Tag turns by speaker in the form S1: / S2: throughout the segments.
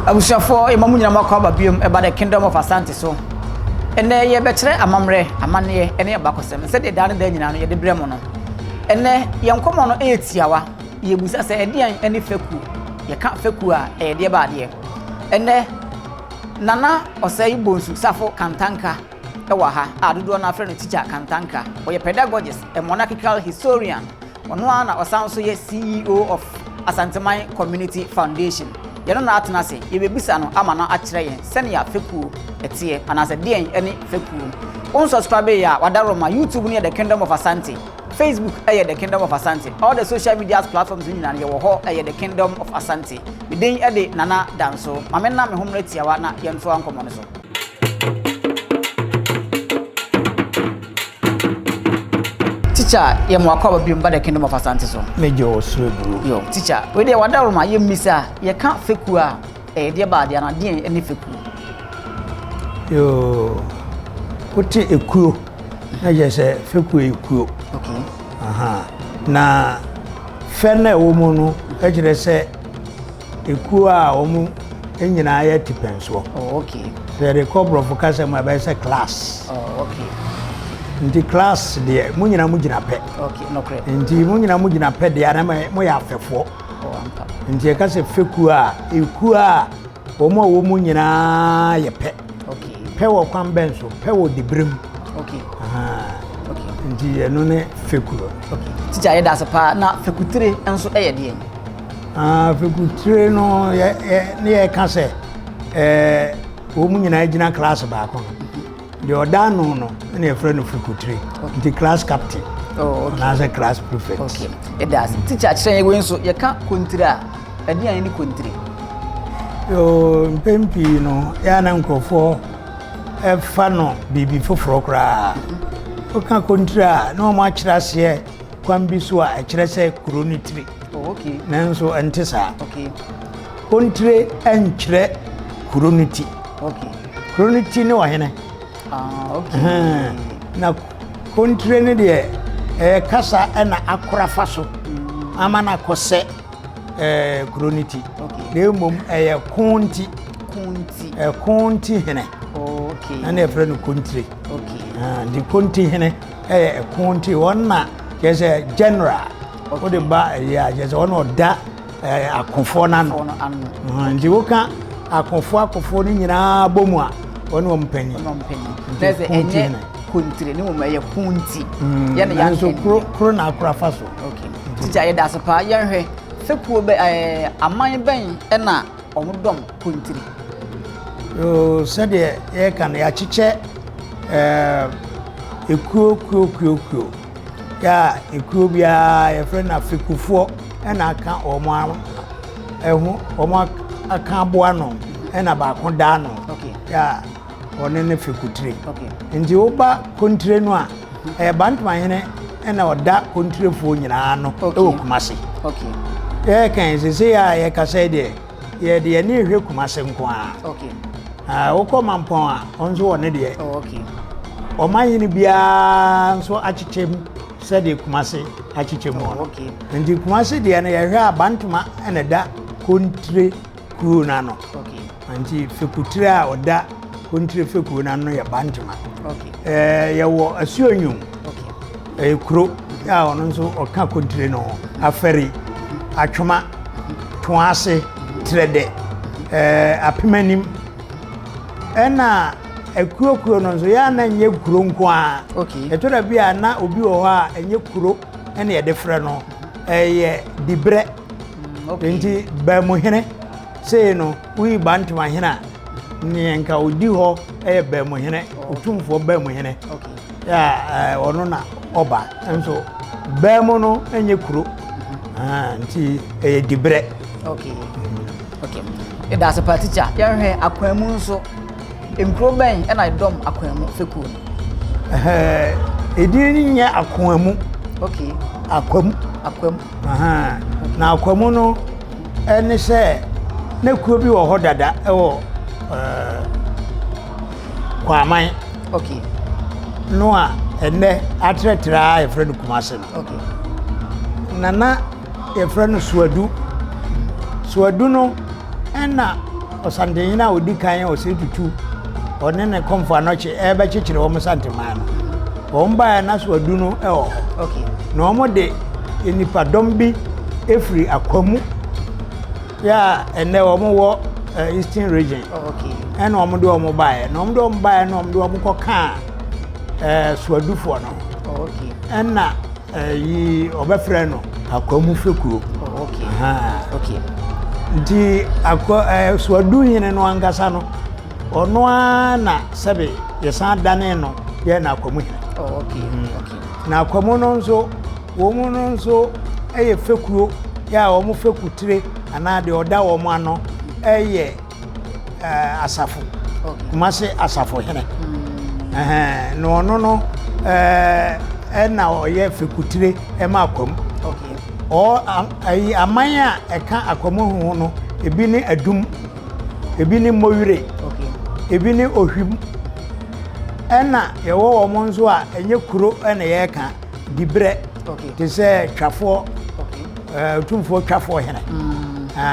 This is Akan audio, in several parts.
S1: Abushafo emamu nyina makwa babiom eba the Kingdom of Asante so ene ye bekere amamre amane ene ye bakosem se de dan da nyina no ye de bremo no ene ye nkomo no etiawa ye busa se edian ene feku ye ka feku a de ba de ene nana osai bonsu safo kantanka ewa ha adodo na afre no Teacher Kantanka oye pedagogist a monarchical historian ono ana osan so ye CEO of Asante Community Foundation. Yeno na atena se yebebisa no ama na akire yen sene ya Fekuo etie anase den ene Fekuo on subscribe ya wadaroma YouTube ne the Kingdom of Asante, Facebook the Kingdom of Asante, all the social media platforms ni na ye wo ho the Kingdom of Asante me den de nana danso mamena me homre tiawa na yenfo ankomo ne so. Teacher, ye mo akwa bi mba the Kingdom of Asante so.
S2: Mejo osrebu.
S1: Yo, teacher, we dey wadaroma ye misa ye ka Fekuo a de ba de na den ene Fekuo.
S2: Yo. Oti ekuo. Na je se Fekuo ekuo.
S1: Okay.
S2: Aha. Na fene wo mu no e kire se ekuo a wo mu enyina ya tipenso.
S1: Oh, okay.
S2: Se recover of kasa mu ba se class.
S1: Oh, okay.
S2: Nti class de munyina mugina pe.
S1: Okay, no correct.
S2: Nti munyina mugina pe de ana mo ya afefo.
S1: Oh, ampa.
S2: Nti e ka se Fekuo a ekuo a wo munyina ye pe.
S1: Okay.
S2: Pe wo kwan benso, pe wo dibrem.
S1: Okay.
S2: Aha.
S1: Okay.
S2: Nti eno ne Fekuo.
S1: Okay. Teacher ye da sepa na Fekutire enso ye de en.
S2: Fekutire no ye ka se wo munyina gina class ba ko. The odano no na friend of Fekutire. The class captain.
S1: Oh, okay.
S2: Na class prefect.
S1: Okay. It does. Teacher kire ye we nso ye ka kontire a de an ni kontire.
S2: Yo mpempi no ya na nkofo fa no bibi foforo kra. O ka kontire na o ma kira se kwambi so a kire se chronicity.
S1: Oh, okay.
S2: Nanso antisa.
S1: Okay.
S2: Kontire enkire chronicity.
S1: Okay.
S2: Chronicity ne wa hene.
S1: Okay.
S2: Na kontire ne de kasa na akora faso. Amana kose chronicity.
S1: Okay.
S2: De mom konti konti hene.
S1: Okay.
S2: Na e friend kontire.
S1: Okay.
S2: The konti hene konti wonna kese general. O de ba ya just ono da akonfo na no. Ndi woka akonfo ni nyina bomu a ono mpani.
S1: There's enye kontire ni mo ye konti. Ye na ya
S2: so kro na akora faso.
S1: Okay. Teacher ye da sepa ye hwe Fekuo be aman ben na omudom kontire.
S2: Yo said ye kan ya chiche ekuo ya ekuo bia ye friend na Fekufo na aka omo aka boa no na ba ko da no.
S1: Okay.
S2: Ya one ne Fekutire.
S1: Okay.
S2: Nti oba kontire no a bantuma hene na oda kontire fo nyina no e Kumase.
S1: Okay.
S2: Ye kan se ya ye ka say de ye de ne hwe Kumase nko a.
S1: Okay.
S2: Woko mampon a onzo one de.
S1: Oh, okay.
S2: O mayini bia so achichem se de Kumase achichem
S1: Oh,
S2: no.
S1: okay.
S2: Nti Kumase de na ye hwe abantuma na da kontire kuo na no.
S1: Okay.
S2: Nti Fekutire a oda kontire Fekuo na no ye bantuma.
S1: Okay.
S2: Ye wo asuonyum.
S1: Okay.
S2: Kuro ya ono nso oka kontire no aferi atwoma toase trede apemanim ena ekuo no nso ya na nye kuro nko a.
S1: Okay.
S2: Etora bia na obi wo ho a enye kuro ena ye de frɛ no ye dibre.
S1: Okay.
S2: Nti ba mu hene sei no wi bantuma hene ni nka odi ho ba mu hene otumfo ba mu hene.
S1: Okay.
S2: Ya ono na oba enso ba mu no enye kuro. Nti dibre.
S1: Okay. Okay. It does a teacher. Ye hwe akwamu nso enkro ben na dom akwamu Fekuo.
S2: Edini nya akwamu.
S1: Okay.
S2: Akwamu. Na akwamu no ene se na kuo bi wo ho dada wo kwaman.
S1: Okay.
S2: No a ene atretra e friend Kumase.
S1: Okay.
S2: Nana e friend Suadu no ena Asante nyina odi kan o se tutu one ne komfo anoche ebe chichire wo Asante man wo mba na so adu no
S1: okay
S2: no mo de enipa dombi efri akwamu ya ene wo mo wo Eastern region
S1: okay
S2: ene wo mo de wo mo bae no mo de wo mo bae no mo de wo mo koka so adufo no
S1: okay
S2: ena yi obefre no akwamu Fekuo
S1: okay okay
S2: nti so adu hine no angasa no ono na sebe yesan dane no ye na akwamu hine
S1: okay okay
S2: na akwamu no nso wo mu no nso eye Fekuo ya wo mu Fekutire ana de oda wo mu ano eye asafo kuma se asafo hene no no no na oye Fekutire ma akwamu
S1: okay
S2: o ayi amanya eka akwamu hu no ebi ni adum ebi ni moyire
S1: okay
S2: ebi ni ohwim ena yewo wo mo nso a enye kuro ena ye ka dibre
S1: okay
S2: te se twafo
S1: okay
S2: tumfo twafo hene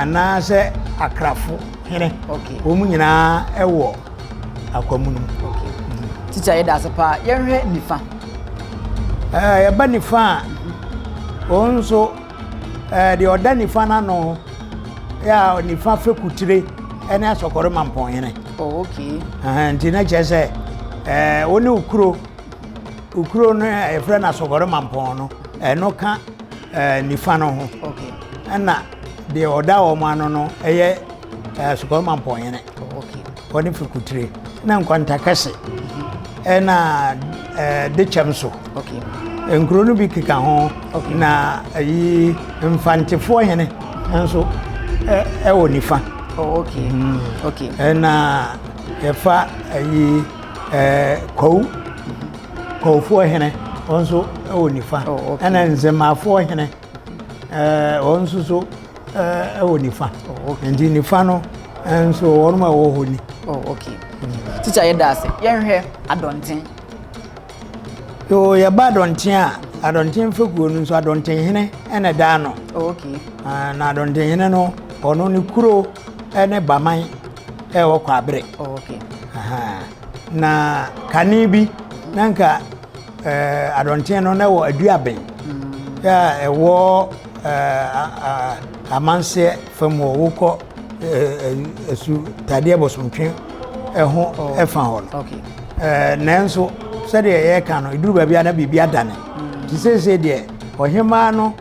S2: na se akrafo hene
S1: okay
S2: wo mu nyina ewo akwamu no
S1: okay teacher ye da sepa ye hwe nifa
S2: ye ba nifa onso de oda nifa na no ya nifa Fekutire ene asokoro mampon hene
S1: okay
S2: nti na chese woni ukuro no efre na asokoro mampon no eno ka nifa no ho
S1: okay
S2: na de oda wo mano no eye asokoro mampon hene
S1: okay
S2: woni Fekutire na nkwanta kase ena de chamso
S1: okay
S2: enkuro no bi kika ho
S1: okay
S2: na yi mfantefo hene nso ewo nifa
S1: okay okay
S2: na yefa yi kowfo hene nso ewo nifa na nzemafo hene onso so ewo nifa ndi nifa no nso worma wo honi
S1: okay teacher ye da se ye hwe adonten
S2: yo ya ba adonten Fekuo no so adonten hene ene da no
S1: okay
S2: na adonten hene no ono ni kuro ene baman ewo kwabere
S1: okay
S2: na kani bi nanka adonten no na wo aduaben ya ewo amanse famo woko esu tade bosomtwe eho efa ho
S1: okay
S2: nanso sede ye ka no iduru ba bia na bibia dane ti sese de ohema no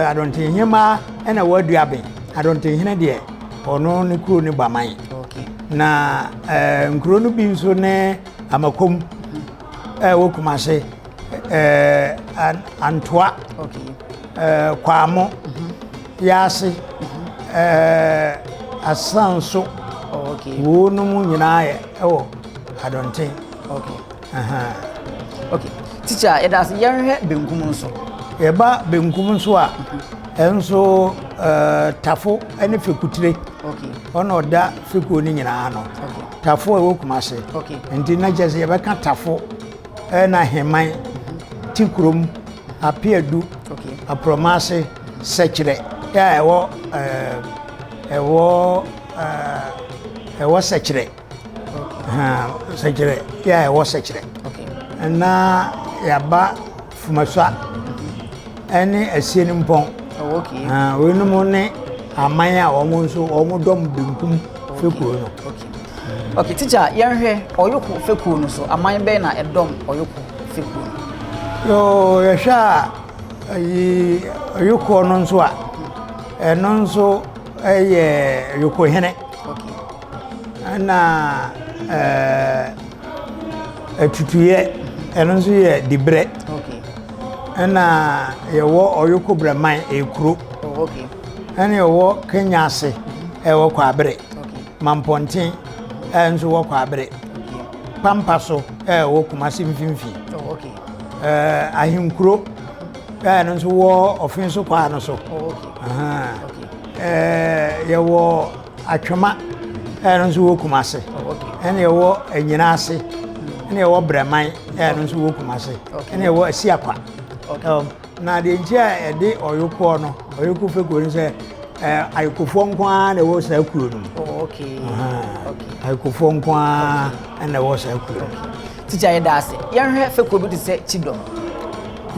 S2: adonten hema ena wo aduaben adonten hene de ono ne kuro ne baman
S1: okay
S2: na nkuro no bi nso ne amakom wo kumase antoa
S1: okay
S2: kwamo yase asanso
S1: okay
S2: wo no mu nyina ye ewo adonten
S1: okay okay teacher it has ye hwe benkum nso
S2: ye ba benkum nso a enso tafo ene Fekutire
S1: okay
S2: ono da Fekuo ni nyina no
S1: okay
S2: tafo ewo kumase
S1: okay
S2: enti na jese ye beka tafo na heman tikrom apiadu
S1: okay
S2: apromase sekire ya ewo sekire sekire ya ewo sekire
S1: okay
S2: na ya ba fumaswa ene asieni mpon
S1: okay
S2: wenu mo ne amanya omo nso omo dom benkum Fekuo no
S1: okay okay teacher ye hwe oyoko Fekuo no so aman be na edom oyoko Fekuo
S2: yo yesha yi oyoko no nso a eno nso eye yoko hene
S1: okay
S2: na etutuye eno nso ye dibre
S1: okay
S2: na yewo oyoko braman ekuro
S1: okay
S2: ene yewo kenyase ewo kwabere
S1: okay
S2: mamponten enso wo kwabere
S1: okay
S2: pampaso ewo kumase mfimfi
S1: okay
S2: ahinkuro ene nso wo ofinso kwa no so
S1: okay
S2: okay yewo atwema ene nso wo kumase
S1: okay
S2: ene yewo enyinase ene yewo braman ene nso wo kumase ene yewo asiakwa na de ntia ede oyoko no oyoko Fekuo ni se ayokofo nkwa na wo sa kuro no
S1: okay.
S2: Okay. Akufo nkwa na wo sa akuro.
S1: Teacher ye da se. Yenhwe Fekuo bi se Kingdom.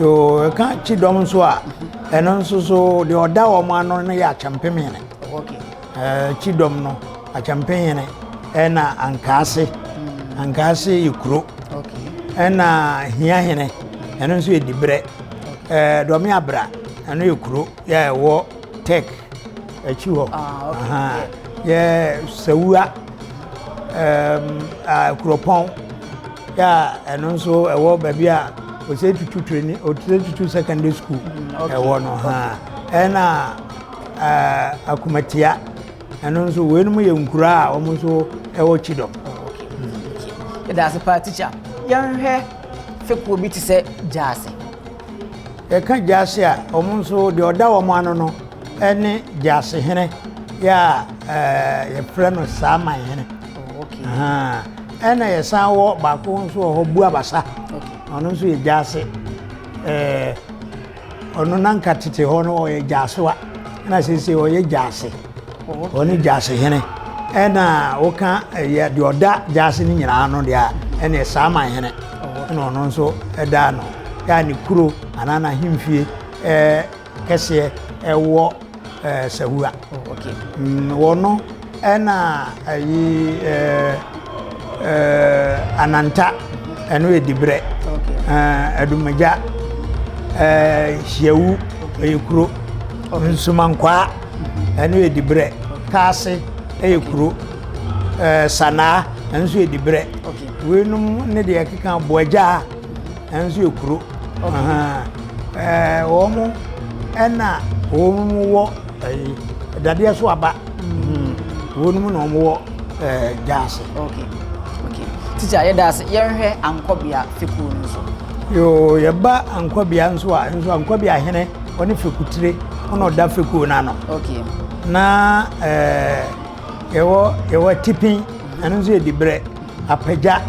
S2: Yo ka Kingdom so a eno nso so de oda wo ma no na ya champemene.
S1: Okay.
S2: Kingdom no a champemene na ankase. Ankase ikuro.
S1: Okay.
S2: Na hia hene eno nso edibre. Do me abra eno ikuro ya wo tech achi ho.
S1: Okay.
S2: Yeah, sewua kuropon ya eno nso ewo baabi a o say tutu training o tutu secondary school ewo no na akumatia eno nso we no ye nkura a o mo nso ewo Kingdom.
S1: Okay. That's a part teacher. Yenhwe Fekuo bi se Jase.
S2: E ka Jase a o mo nso de oda wo mo ano no ene Jase hene ya ye freno sama hene.
S1: Okay.
S2: Ena ye san wo ba ko nso ho bu abasa.
S1: Okay.
S2: Ono nso ye Jase. Ono nanka tete ho no ye Jase wa. Na sese o ye Jase.
S1: Okay.
S2: Oni Jase hene. Ena wo ka ye de oda Jase ni nyina no de a ena sama hene. Ena ono nso eda no. Ya ni kuro anana himfie kese ewo sehua.
S1: Okay.
S2: Wono ena ayi ananta eno edibre.
S1: Okay.
S2: Edumaja hiewu eyekuro. Nsumankwa eno edibre. Kase eyekuro. Sana enso edibre.
S1: Okay.
S2: Wenum ne de yakeka boaja enso ekuro. Womo ena womo wo dade so aba wonum no mo Jase.
S1: Okay. Okay. Teacher ye da se yenhwe ankobia Fekuo nso.
S2: Yo yeba ankobia nso a nso ankobia hene oni Fekutire ono da Fekuo na no.
S1: Okay.
S2: Na yewo tipin enso edibre apagya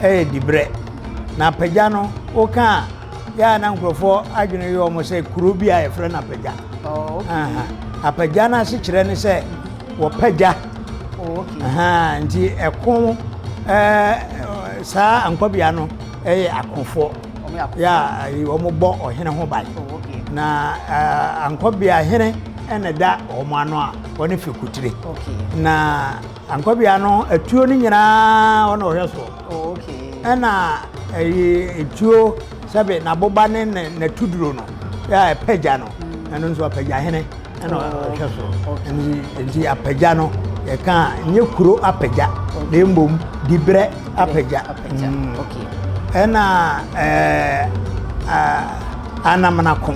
S2: edibre na apagya no o ka ya na nkrofo adwene yo mo se kuro bi a yefre na apagya.
S1: Oh, okay.
S2: Apagya na se kire ne se wo pagya.
S1: Okay.
S2: Nti ekon sa ankobia no akonfo ya omo bo ohene ho bai.
S1: Okay.
S2: Na ankobia hene ene da omo ano a woni Fekutire.
S1: Okay.
S2: Na ankobia no atuo ni nyina ono hweso.
S1: Okay.
S2: Ena etuo sabe na boba ne na tuduro no ya pagya no eno nso apagya hene eno hweso. Nti apagya no ye ka nye kuro apagya na embom dibre apagya.
S1: Okay.
S2: Ena anamnako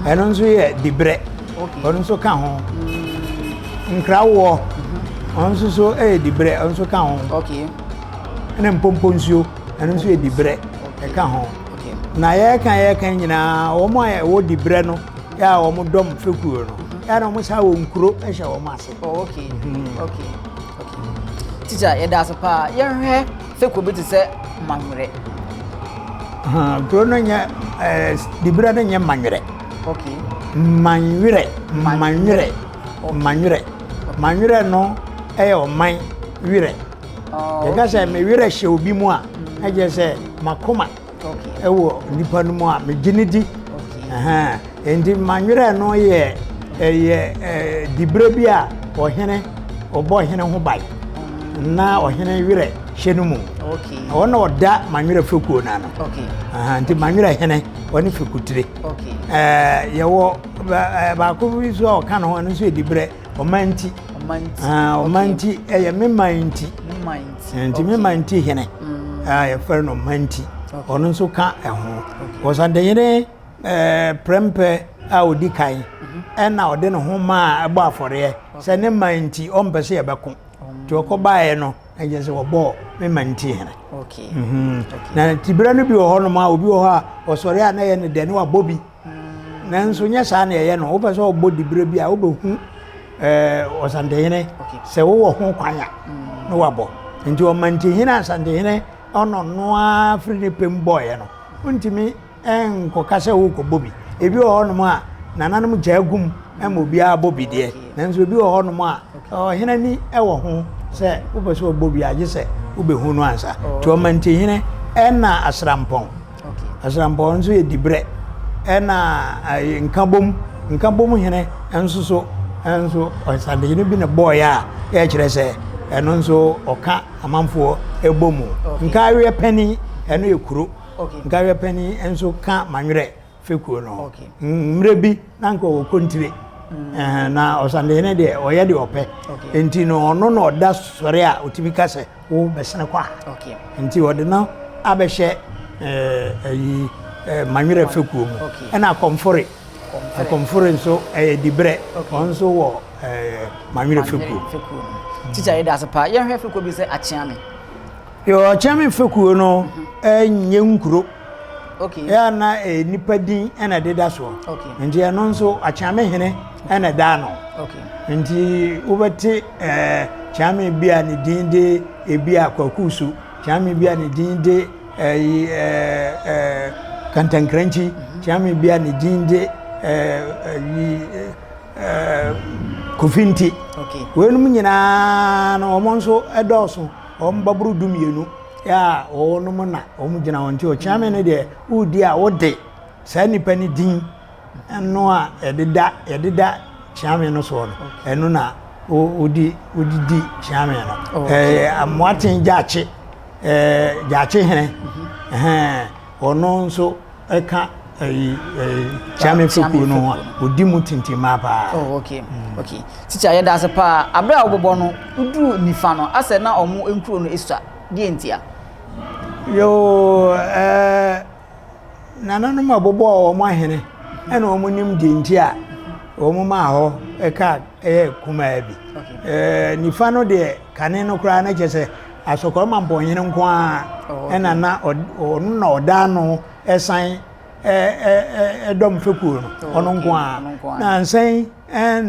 S2: eno nso ye dibre.
S1: Okay.
S2: Ono nso ka ho nkrawo ono so dibre ono nso ka ho.
S1: Okay.
S2: Ena mpomponsuo eno nso ye dibre e ka ho.
S1: Okay.
S2: Na ye kan nyina wo mo wo dibre no ya wo mo dom Fekuo no ya na mo sa wo nkuro ehye wo mo ase.
S1: Okay. Okay. Okay. Teacher ye da so pa yenhwe Fekuo bi se manwere.
S2: Kuro no nya dibre no nya manwere.
S1: Okay.
S2: Manwere no o man wire. Ye ga say me wire hye obi mu a eje say makoma.
S1: Okay.
S2: Ewo nipa no mu a me ginidi.
S1: Okay.
S2: Endi manwere no ye dibre bi a ohene obo ohene ho bai. Na ohene wire hye no mu.
S1: Okay.
S2: Ona oda manwere Fekuo na no.
S1: Okay.
S2: Nti manwere hene oni Fekutire.
S1: Okay.
S2: Yewo ba ko bi so ka no no so edibre omanti. Omanti ye memanti. Nti memanti hene. Ye fer no manti. Ono nso ka eho. Osande yene prempe a odi kan. Na ode ne ho ma ebo afore se ne manti ompese ye beko. Ti okobae no eje se wobo memanti hene.
S1: Okay.
S2: Na tibira no bi wo ho no ma obi wo ha osore a na ye ne de ne wa bobi. Na nso nya sa na ye no wo pese obo dibira bi a wo behu osande hene se wo wo ho kwanya no wabo. Nti o manti hene asande hene ono no afri ne pem boy no ntimi enko kase wo ko bobi ebi wo no ma nananom jagum ɛma obiara bɔ bidie nanso obi wɔ hɔ no mu a ɔhene ni ɛwɔ ho sɛ wopɛ sɛ ɔbɔ bi agye sɛ wobɛhu no ansa to ɔmantehene ɛna asrampɔn nso yɛ dibrɛ ɛna nkabom hene nso so ɛnso ɔsandehene bi ne bɔɔyɛ a ɛkyerɛ sɛ ɛno nso ɔka amanfoɔ ɛbɔ mu nkaweɛ pani ɛno yɛ kuro nkaweɛ pani nso ka manwerɛ Fekuo no mmerɛ bi na nka wɔ kontire na ɔsandehene deɛ ɔyɛ de ɔpɛ enti no ɔno na ɔda sɔre a otimi ka sɛ wo bɛsene kwa enti ɔde no abɛhyɛ ayi manwerɛ Fekuo mu ɛna akɔmfore nso ɛyɛ dibrɛ ɔno nso wɔ manwerɛ Fekuo
S1: teacher yɛ da pa yɛhwɛ Fekuo bi sɛ Akyeame
S2: Akyeame Fekuo no ɛnyɛ nkuro ya na nipa din ɛna deda so nti ɛno nso Akyeame hene ɛna da no nti wobɛte Akyeame bi a ne din de ebi a Kwakusu Akyeame bi a ne din de Kantankranchi Akyeame bi a ne din de Kofinti wenum nyinaa na ɔmo nso ɛdɔɔso ɔmo baburu dumienu ya ɔnom na ɔmo gyina wɔn nti Akyeame no deɛ wodi a wode saa nipa ne din ɛno a yɛdeda Akyeame no so no ɛno na wodi Akyeame no amoaten gyaakye hene ɔno nso ɛka Akyeame Fekuo no a odi mu tintima pa
S1: okay teacher yɛ da pa abrɛ a wobɔbɔ no uduru nifa no asɛ na ɔmo nkuro no esua die ntia
S2: yo nananom abobɔ ɔmo ahene ɛna ɔmo nim die ntia ɔmo ma hɔ ɛka ɛyɛ kumaa bi nifa no deɛ kane no koraa na kyɛ sɛ asɔkɔrɔma mpɔnyene nko a ɛna na ɔno na ɔda no ɛsan ɛdɔm Fekuo no ɔno nko a na nsan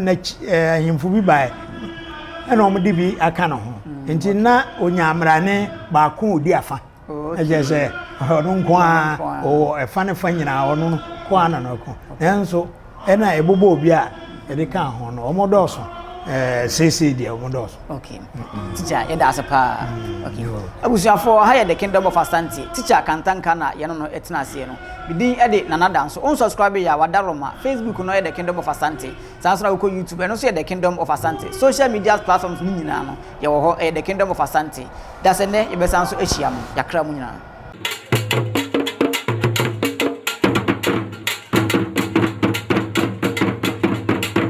S2: na ahemfo bi bae ɛna ɔmo de bi aka no ho nti na onyamrane baako odi afa ɛgye sɛ ɔno nko a ɛfa ne fa nyinaa ɔno no ko a na no ko nanso ɛna ɛbobɔ obi a ɛde ka ho no ɔmo dɔɔso sese deɛ ɔmo dɔɔso
S1: teacher yɛ da pa abusuafo ha yɛ the Kingdom of Asante Teacher Kantanka na yɛno no ɛtena aseɛ no bidin ɛde nanada nso unsubscribe ya wadaroma Facebook no yɛ the Kingdom of Asante sanso na wokɔ YouTube ɛno nso yɛ the Kingdom of Asante social media platforms ni nyinaa no yɛwɔ hɔ ɛyɛ the Kingdom of Asante da sɛ nɛ yɛbɛsa nso ahyia mo yakra mu nyinaa